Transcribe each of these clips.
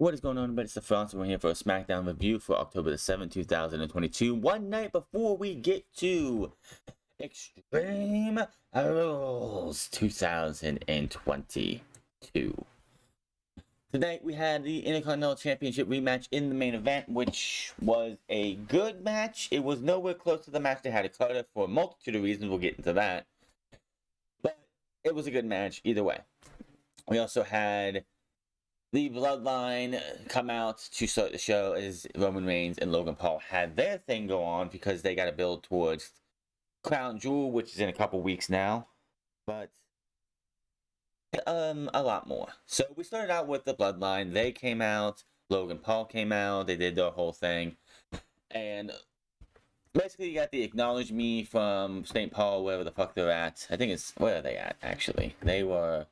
What is going on, everybody? It's the Francis. We're here for a SmackDown review for October the 7th, 2022. One night before we get to Extreme Rules 2022. Tonight we had the Intercontinental Championship rematch in the main event, which was a good match. It was nowhere close to the match they had at Cardiff for a multitude of reasons. We'll get into that. But it was a good match either way. We also had the Bloodline come out to start the show as Roman Reigns and Logan Paul had their thing go on because they got to build towards Crown Jewel, which is in a couple weeks now. But a lot more. So we started out with the Bloodline. They came out. Logan Paul came out. They did their whole thing. And basically you got the acknowledge me from St. Paul, wherever the fuck they're at. I think it's, where are they at, actually? They were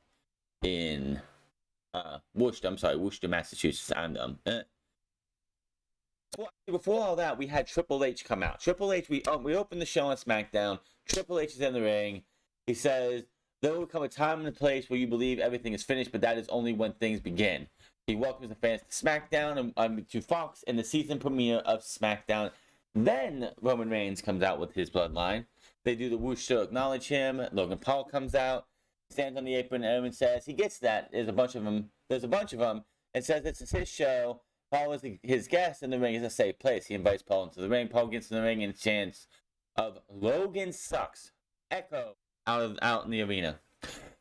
in Worcester, Massachusetts. Before all that, we had Triple H come out. Triple H, we opened the show on SmackDown. Triple H is in the ring. He says, there will come a time and a place where you believe everything is finished, but that is only when things begin. He welcomes the fans to SmackDown and to Fox in the season premiere of SmackDown. Then Roman Reigns comes out with his Bloodline. They do the whoosh to acknowledge him. Logan Paul comes out, stands on the apron, and everyone says he gets that. There's a bunch of them, and says it's his show. Paul is his guest, and the ring is a safe place. He invites Paul into the ring. Paul gets in the ring, and chants of Logan sucks echo out in the arena.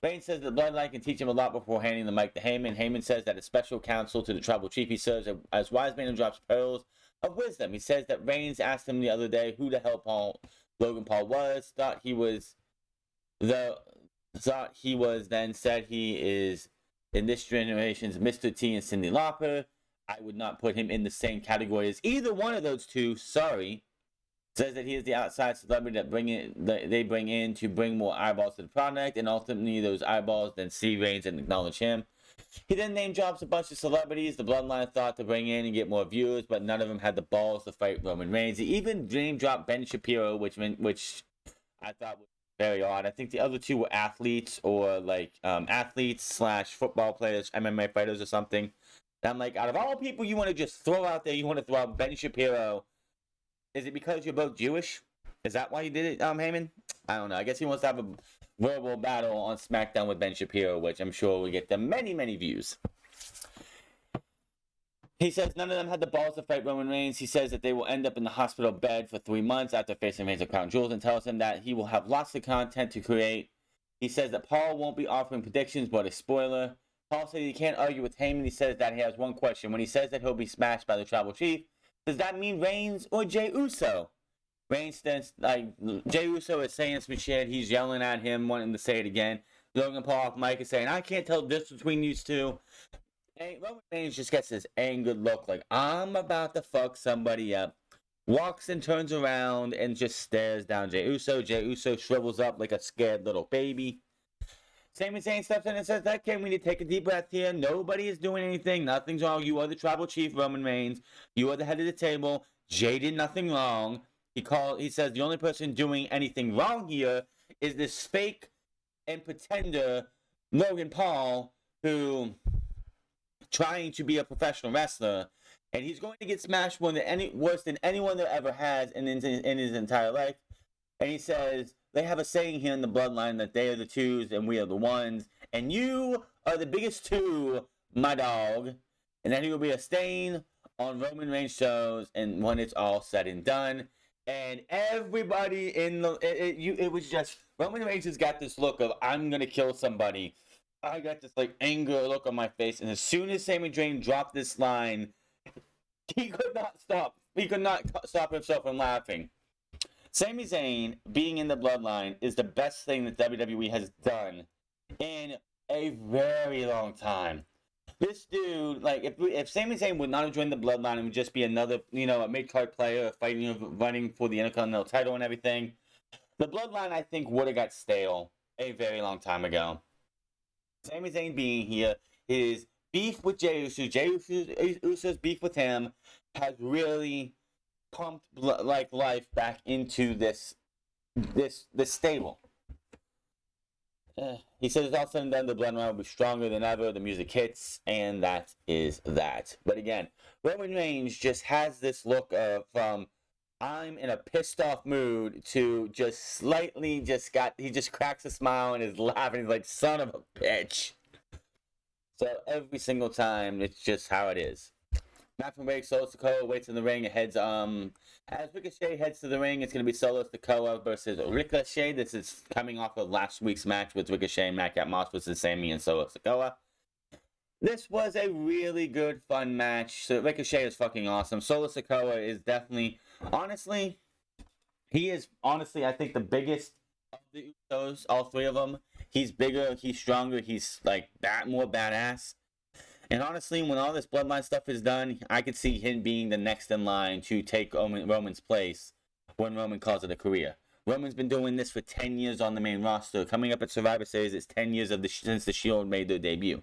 Reigns says the Bloodline can teach him a lot before handing the mic to Heyman. Heyman says that as special counsel to the tribal chief, he serves as wise man and drops pearls of wisdom. He says that Reigns asked him the other day who the hell Logan Paul was, thought he was, then said he is in this generation's Mr. T and Cyndi Lauper. I would not put him in the same category as either one of those two. Sorry. Says that he is the outside celebrity that they bring in to bring more eyeballs to the product, and ultimately those eyeballs then see Reigns and acknowledge him. He then name drops a bunch of celebrities the Bloodline thought to bring in and get more viewers, but none of them had the balls to fight Roman Reigns. He even name dropped Ben Shapiro, which I thought was very odd. I think the other two were athletes or athletes/football players, MMA fighters or something. And I'm like, out of all people you want to just throw out there, you want to throw out Ben Shapiro. Is it because you're both Jewish? Is that why you did it, Heyman? I don't know. I guess he wants to have a verbal battle on SmackDown with Ben Shapiro, which I'm sure will get them many, many views. He says none of them had the balls to fight Roman Reigns. He says that they will end up in the hospital bed for 3 months after facing Reigns at Crown Jewels, and tells him that he will have lots of content to create. He says that Paul won't be offering predictions, but a spoiler. Paul says he can't argue with Heyman. He says that he has one question. When he says that he'll be smashed by the tribal chief, does that mean Reigns or Jey Uso? Reigns then, Jey Uso is saying some shit. He's yelling at him, wanting to say it again. Logan Paul off mic is saying, I can't tell the difference between these two. And Roman Reigns just gets this angered look like, I'm about to fuck somebody up. Walks and turns around and just stares down Jey Uso. Jey Uso shrivels up like a scared little baby. Sami Zayn steps in and says, okay, we need to take a deep breath here. Nobody is doing anything. Nothing's wrong. You are the tribal chief, Roman Reigns. You are the head of the table. Jey did nothing wrong. He says the only person doing anything wrong here is this fake and pretender Logan Paul, who trying to be a professional wrestler, and he's going to get smashed worse than anyone that ever has in his entire life. And he says, they have a saying here in the Bloodline that they are the twos and we are the ones, and you are the biggest two, my dog. And then he will be a stain on Roman Reigns shows, and when it's all said and done. And everybody it was just, Roman Reigns has got this look of, I'm going to kill somebody. I got this anger look on my face, and as soon as Sami Zayn dropped this line, he could not stop. He could not stop himself from laughing. Sami Zayn being in the Bloodline is the best thing that WWE has done in a very long time. This dude, if Sami Zayn would not have joined the Bloodline and would just be another, a mid-card player running for the Intercontinental title and everything, the Bloodline, I think, would have got stale a very long time ago. Sami Zayn being here, his beef with Jey Uso's beef with him has really pumped life back into this stable. He says it's all said and done, the bloodline will be stronger than ever. The music hits, and that is that. But again, Roman Reigns just has this look of I'm in a pissed off mood to just slightly he just cracks a smile and is laughing. He's like, son of a bitch. So every single time, it's just how it is. Matt from break, Solo Sikoa waits in the ring and heads as Ricochet heads to the ring. It's gonna be Solo Sikoa versus Ricochet. This is coming off of last week's match with Ricochet and Matt Moss versus Sami and Solo Sikoa. This was a really good, fun match. So Ricochet is fucking awesome. Solo Sikoa is definitely, honestly, I think the biggest of the Usos, all three of them. He's bigger, he's stronger, he's like that more badass. And honestly, when all this bloodline stuff is done, I could see him being the next in line to take Roman's place when Roman calls it a career. Roman's been doing this for 10 years on the main roster. Coming up at Survivor Series, it's 10 years since the Shield made their debut.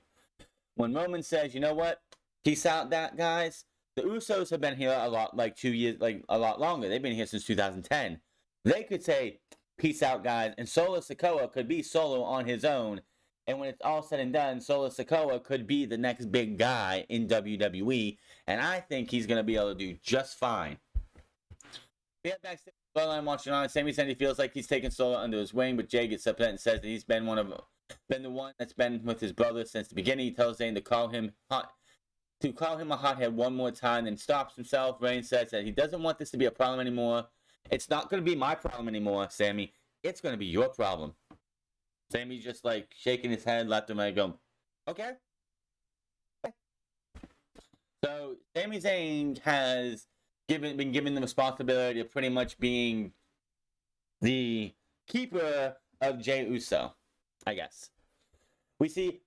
When Roman says, you know what, peace out, that guys, the Usos have been here a lot, like 2 years, like a lot longer. They've been here since 2010. They could say, peace out, guys, and Solo Sikoa could be solo on his own. And when it's all said and done, Solo Sikoa could be the next big guy in WWE. And I think he's going to be able to do just fine. We have backstage Bloodline watching on. Sami said he feels like he's taken Solo under his wing, but Jay gets upset and says that he's been the one that's been with his brother since the beginning. He tells Zayn to call him a hothead one more time, and stops himself. Reigns says that he doesn't want this to be a problem anymore. It's not going to be my problem anymore, Sami. It's going to be your problem. Sami's just like shaking his head left and right, going, okay. So Sami Zayn has been given the responsibility of pretty much being the keeper of Jey Uso, I guess. We see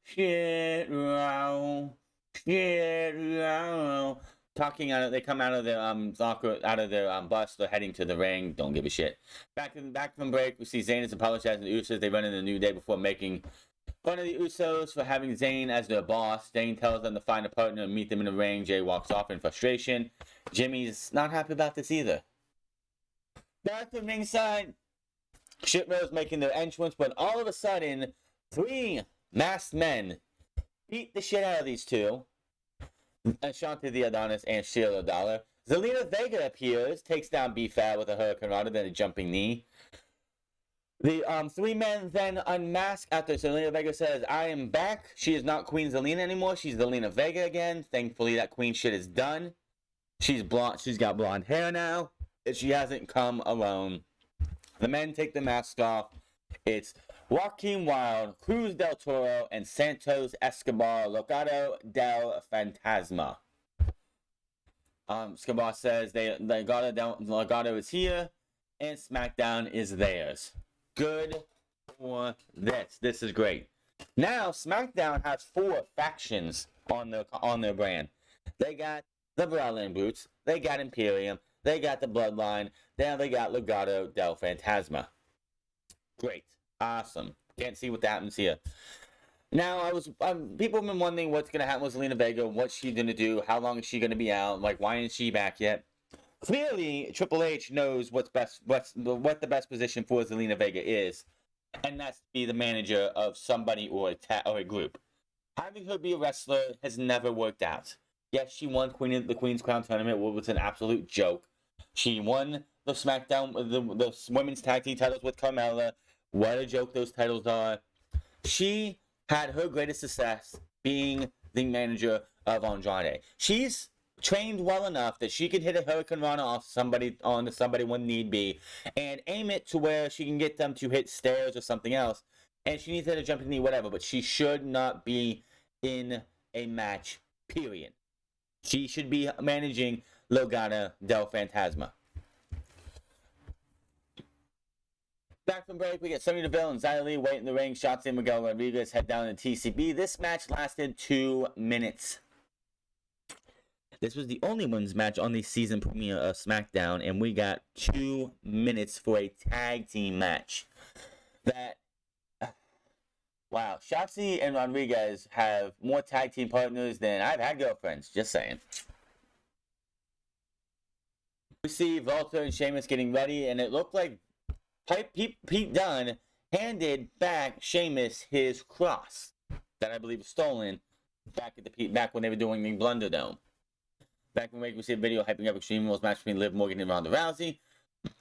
talking out of, they come out of their bus, they're heading to the ring, don't give a shit. Back from break, we see Zayn is apologizing to the Usos. They run in the New Day before making fun of the Usos for having Zayn as their boss. Zayn tells them to find a partner and meet them in the ring. Jay walks off in frustration. Jimmy's not happy about this either. Back to ringside, Shit Rose making their entrance, but all of a sudden, 3 masked men beat the shit out of these two. Ashanti the Adonis and Sheila Dollar. Zelina Vega appears, takes down B-Fab with a Hurricane Rana, then a jumping knee. The 3 men then unmask after Zelina Vega says, I am back. She is not Queen Zelina anymore. She's Zelina Vega again. Thankfully, that queen shit is done. She's blonde. She's got blonde hair now. She hasn't come alone. The men take the mask off. It's Joaquin Wilde, Cruz del Toro, and Santos Escobar, Legado del Fantasma. Escobar says Legado is here, and SmackDown is theirs. Good for this. This is great. Now, SmackDown has 4 factions on their brand. They got the Brawling Brutes, they got Imperium, they got the Bloodline, now they got Legado del Fantasma. Great. Awesome. Can't see what happens here. Now, people have been wondering what's going to happen with Zelina Vega, what's she going to do, how long is she going to be out, like, why isn't she back yet? Clearly, Triple H knows what the best position for Zelina Vega is, and that's to be the manager of somebody or a group. Having her be a wrestler has never worked out. Yes, she won the Queen's Crown tournament, which was an absolute joke. She won the SmackDown, the women's tag team titles with Carmella. What a joke those titles are. She had her greatest success being the manager of Andrade. She's trained well enough that she can hit a Hurricane Rana off somebody when need be, and aim it to where she can get them to hit stairs or something else. And she needs to hit a jumping knee, whatever, but she should not be in a match, period. She should be managing Legado del Fantasma. Back from break, we get Sonya Deville and Xia Li wait in the ring. Shotzi and Miguel Rodriguez head down to TCB. This match lasted 2 minutes. This was the only women's match on the season premiere of SmackDown, and we got 2 minutes for a tag team match. Wow, Shotzi and Rodriguez have more tag team partners than I've had girlfriends. Just saying. We see Walter and Sheamus getting ready, and it looked like Pete Dunne handed back Sheamus his cross that I believe was stolen back when they were doing the Blunderdome. Back when we see a video hyping up Extreme Rules match between Liv Morgan and Ronda Rousey.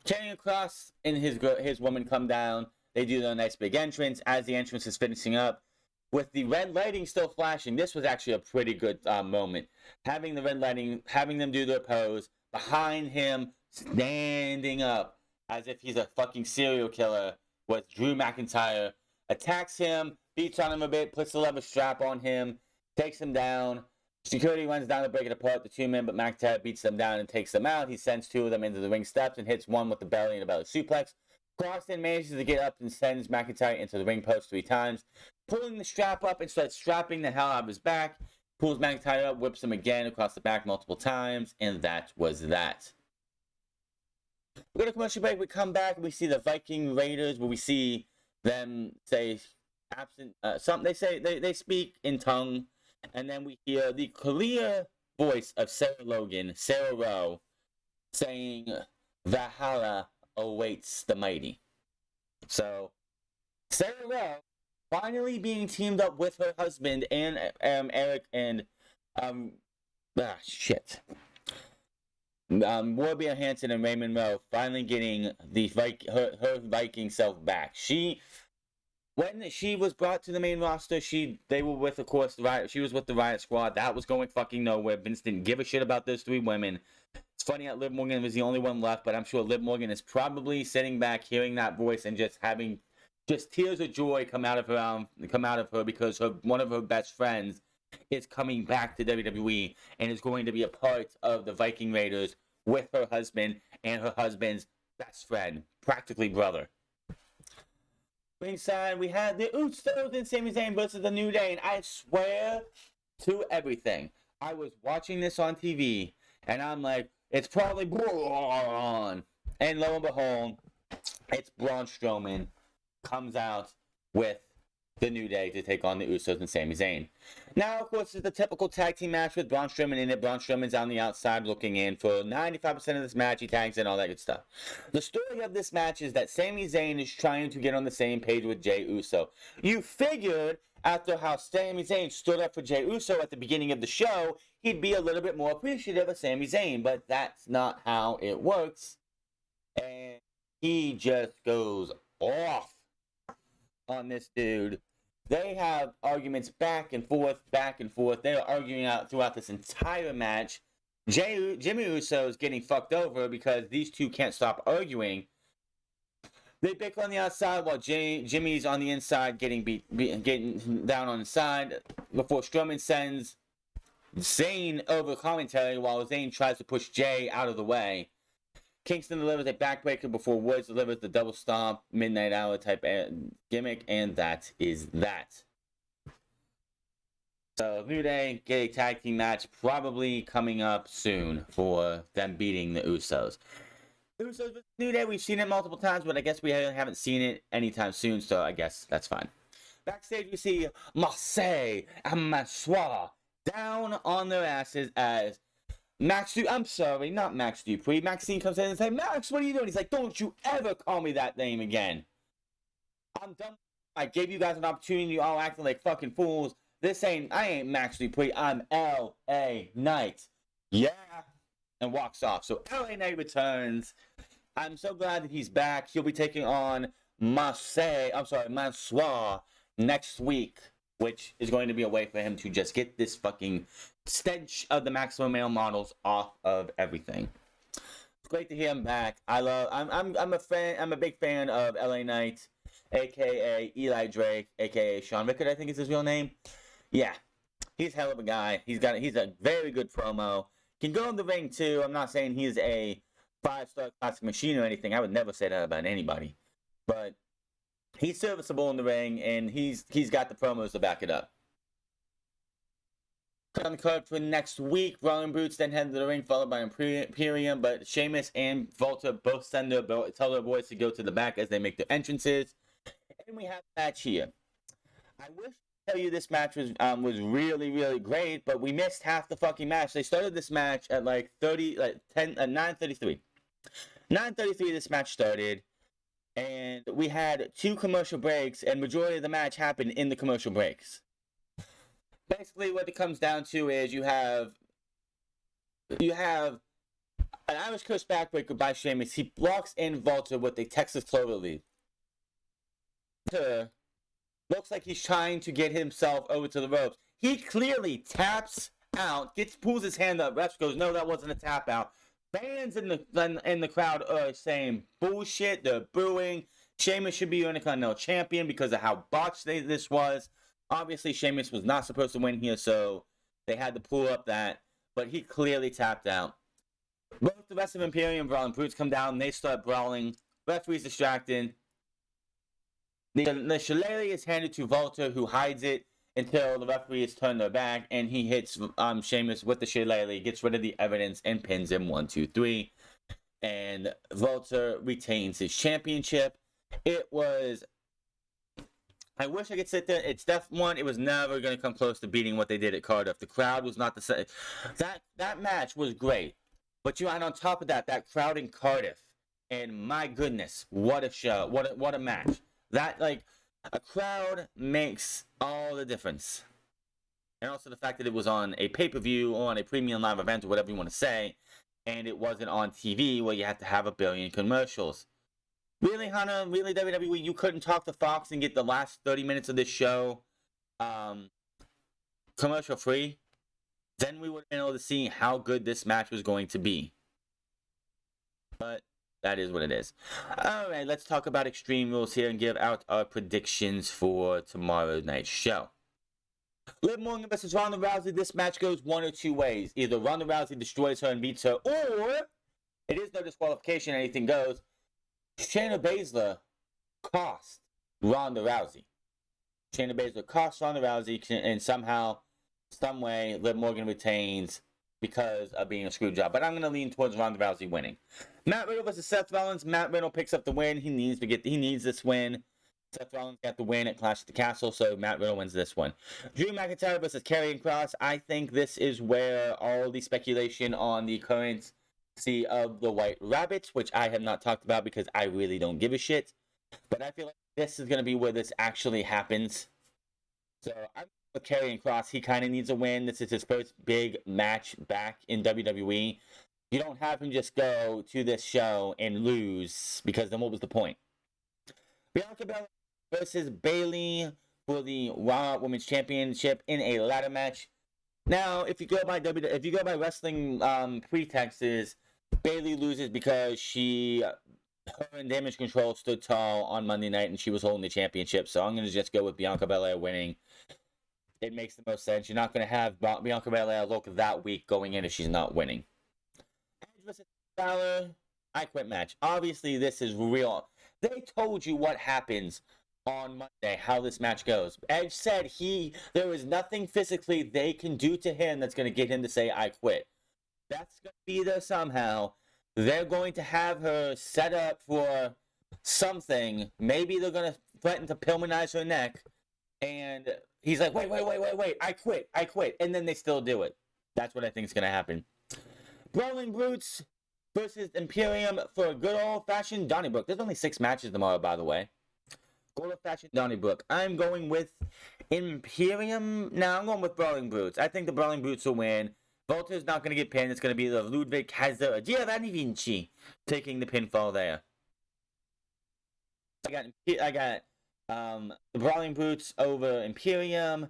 Carrying a cross and his woman come down. They do their nice big entrance. As the entrance is finishing up, with the red lighting still flashing, this was actually a pretty good moment. Having the red lighting, having them do their pose, behind him, standing up as if he's a fucking serial killer, was Drew McIntyre. Attacks him, beats on him a bit, puts the leather strap on him, takes him down. Security runs down to break it apart, the two men, but McIntyre beats them down and takes them out. He sends two of them into the ring steps and hits one with the belly and a belly suplex. Cross then manages to get up and sends McIntyre into the ring post 3 times, pulling the strap up and starts strapping the hell out of his back. Pulls McIntyre up, whips him again across the back multiple times, and that was that. We're going to commercial break. We come back and we see the Viking Raiders, where we see them say absent. They speak in tongue, and then we hear the clear voice of Sarah Rowe, saying, "Valhalla awaits the mighty." So, Sarah Rowe finally being teamed up with her husband and Eric and Warbear Hansen and Raymond Rowe finally getting her Viking self back. When she was brought to the main roster, they were with, of course, she was with the Riot Squad. That was going fucking nowhere. Vince didn't give a shit about those 3 women. It's funny that Liv Morgan was the only one left, but I'm sure Liv Morgan is probably sitting back, hearing that voice, and just having tears of joy come out of her because one of her best friends is coming back to WWE and is going to be a part of the Viking Raiders with her husband and her husband's best friend, practically brother. Ringside, we had the Usos and Sami Zayn versus the New Day, and I swear to everything, I was watching this on TV, and I'm like, it's probably Braun. And lo and behold, it's Braun Strowman comes out with the New Day to take on the Usos and Sami Zayn. Now, of course, it's the typical tag team match with Braun Strowman in it. Braun Strowman's on the outside looking in for 95% of this match. He tags in, all that good stuff. The story of this match is that Sami Zayn is trying to get on the same page with Jey Uso. You figured, after how Sami Zayn stood up for Jey Uso at the beginning of the show, he'd be a little bit more appreciative of Sami Zayn, but that's not how it works. And he just goes off on this dude. They have arguments back and forth. They're arguing out throughout this entire match. Jimmy Uso is getting fucked over because these two can't stop arguing. They bicker on the outside while Jimmy's on the inside getting getting down on the side before Strowman sends Zayn over commentary while Zayn tries to push Jay out of the way. Kingston delivers a backbreaker before Woods delivers the double stomp midnight hour type gimmick, and that is that. So New Day get a tag team match probably coming up soon for them beating the Usos. Usos with New Day, we've seen it multiple times, but I guess we haven't seen it anytime soon, so I guess that's fine. Backstage we see Marseille and Mansoor down on their asses as Max Dupree. Maxine comes in and says, "Max, what are you doing?" He's like, "Don't you ever call me that name again. I'm done. I gave you guys an opportunity. You all acting like fucking fools. I ain't Max Dupree. I'm L.A. Knight." Yeah. And walks off. So L.A. Knight returns. I'm so glad that he's back. He'll be taking on Mansoor next week, which is going to be a way for him to just get this fucking stench of the Maximum Male models off of everything. It's great to hear him back. I'm a big fan of LA Knight, aka Eli Drake, aka Sean Rickard, I think is his real name. Yeah. He's a hell of a guy. He's a very good promo. Can go in the ring too. I'm not saying he's a 5-star classic machine or anything. I would never say that about anybody. But he's serviceable in the ring, and he's got the promos to back it up. On the card for next week, Rollin Brutes then head to the ring, followed by Imperium, but Sheamus and Volta both tell their boys to go to the back as they make their entrances. And we have a match here. I wish to tell you this match was really, really great, but we missed half the fucking match. They started this match at 9:33. 9:33 this match started. And we had 2 commercial breaks, and majority of the match happened in the commercial breaks. Basically, what it comes down to is you have an Irish Curse backbreaker by Sheamus. He blocks in Volta with a Texas Cloverleaf. Looks like he's trying to get himself over to the ropes. He clearly taps out, pulls his hand up. Ref goes, no, that wasn't a tap out. Fans in the crowd are saying bullshit. They're booing. Sheamus should be Intercontinental Champion because of how botched this was. Obviously, Sheamus was not supposed to win here, so they had to pull up that. But he clearly tapped out. Both the rest of Imperium and Brawling Brutes come down. They start brawling. Referee's distracted. The shillelagh is handed to Volta, who hides it until the referee has turned their back, and he hits Sheamus with the shillelagh, gets rid of the evidence, and pins him 1, 2, 3. And Volta retains his championship. It was... I wish I could sit there. It's definitely one. It was never going to come close to beating what they did at Cardiff. The crowd was not the same. That match was great. But and on top of that crowd in Cardiff, and my goodness, what a show. What a match. That, like, a crowd makes all the difference. And also the fact that it was on a pay-per-view or on a premium live event or whatever you want to say, and it wasn't on TV where you had to have a billion commercials. Really, Hannah? Really, WWE? You couldn't talk to Fox and get the last 30 minutes of this show commercial-free? Then we would have been able to see how good this match was going to be. But that is what it is. Alright, let's talk about Extreme Rules here and give out our predictions for tomorrow night's show. Liv Morgan versus Ronda Rousey. This match goes one or two ways. Either Ronda Rousey destroys her and beats her, or it is no disqualification, anything goes. Shayna Baszler cost Ronda Rousey. Shayna Baszler cost Ronda Rousey, and somehow, some way, Liv Morgan retains because of being a screw job. But I'm going to lean towards Ronda Rousey winning. Matt Riddle versus Seth Rollins. Matt Riddle picks up the win. He needs this win. Seth Rollins got the win at Clash at the Castle, so Matt Riddle wins this one. Drew McIntyre versus Karrion Kross. I think this is where all the speculation on the currency of the White Rabbits, which I have not talked about because I really don't give a shit. But I feel like this is going to be where this actually happens. So I'm with Karrion Kross. He kind of needs a win. This is his first big match back in WWE. You don't have him just go to this show and lose, because then what was the point? Bianca Belair versus Bayley for the Raw Women's Championship in a ladder match. Now, if you go by wrestling pretexts, Bayley loses because her and Damage Control stood tall on Monday night and she was holding the championship. So I'm going to just go with Bianca Belair winning. It makes the most sense. You're not going to have Bianca Belair look that weak going in if she's not winning. Edge versus Balor, I Quit match. Obviously, this is real. They told you what happens on Monday, how this match goes. Edge said there is nothing physically they can do to him that's going to get him to say, I quit. That's going to be there somehow. They're going to have her set up for something. Maybe they're going to threaten to Pillmanize her neck. And he's like, wait, I quit. And then they still do it. That's what I think is going to happen. Brawling Brutes versus Imperium for a good old-fashioned Donnybrook. There's only 6 matches tomorrow, by the way. Good old-fashioned Donnybrook. I'm going with Imperium. No, I'm going with Brawling Brutes. I think the Brawling Brutes will win. Volta's not going to get pinned. It's going to be the Ludwig Kaiser or Giovanni Vinci taking the pinfall there. I got the Brawling Brutes over Imperium,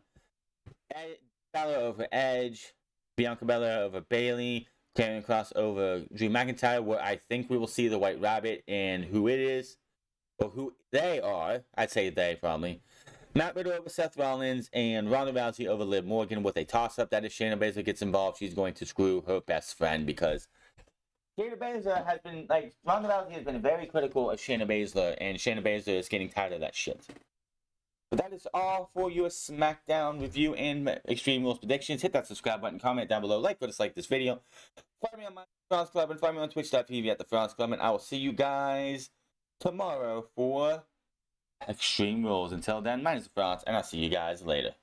Balor over Edge, Bianca Belair over Bayley, Karrion Kross over Drew McIntyre, where I think we will see the White Rabbit and who it is, or who they are. I'd say they, probably. Matt Riddle over Seth Rollins, and Ronda Rousey over Liv Morgan with a toss-up. That if Shayna Baszler gets involved, she's going to screw her best friend, because Shayna Baszler has been, Ronda Rousey has been very critical of Shayna Baszler, and Shayna Baszler is getting tired of that shit. But that is all for your SmackDown review and Extreme Rules predictions. Hit that subscribe button, comment down below, like or dislike this video. Follow me on my France Club, and follow me on Twitch.tv at the France Club, and I will see you guys tomorrow for Extreme Rules. Until then, my name is France, and I'll see you guys later.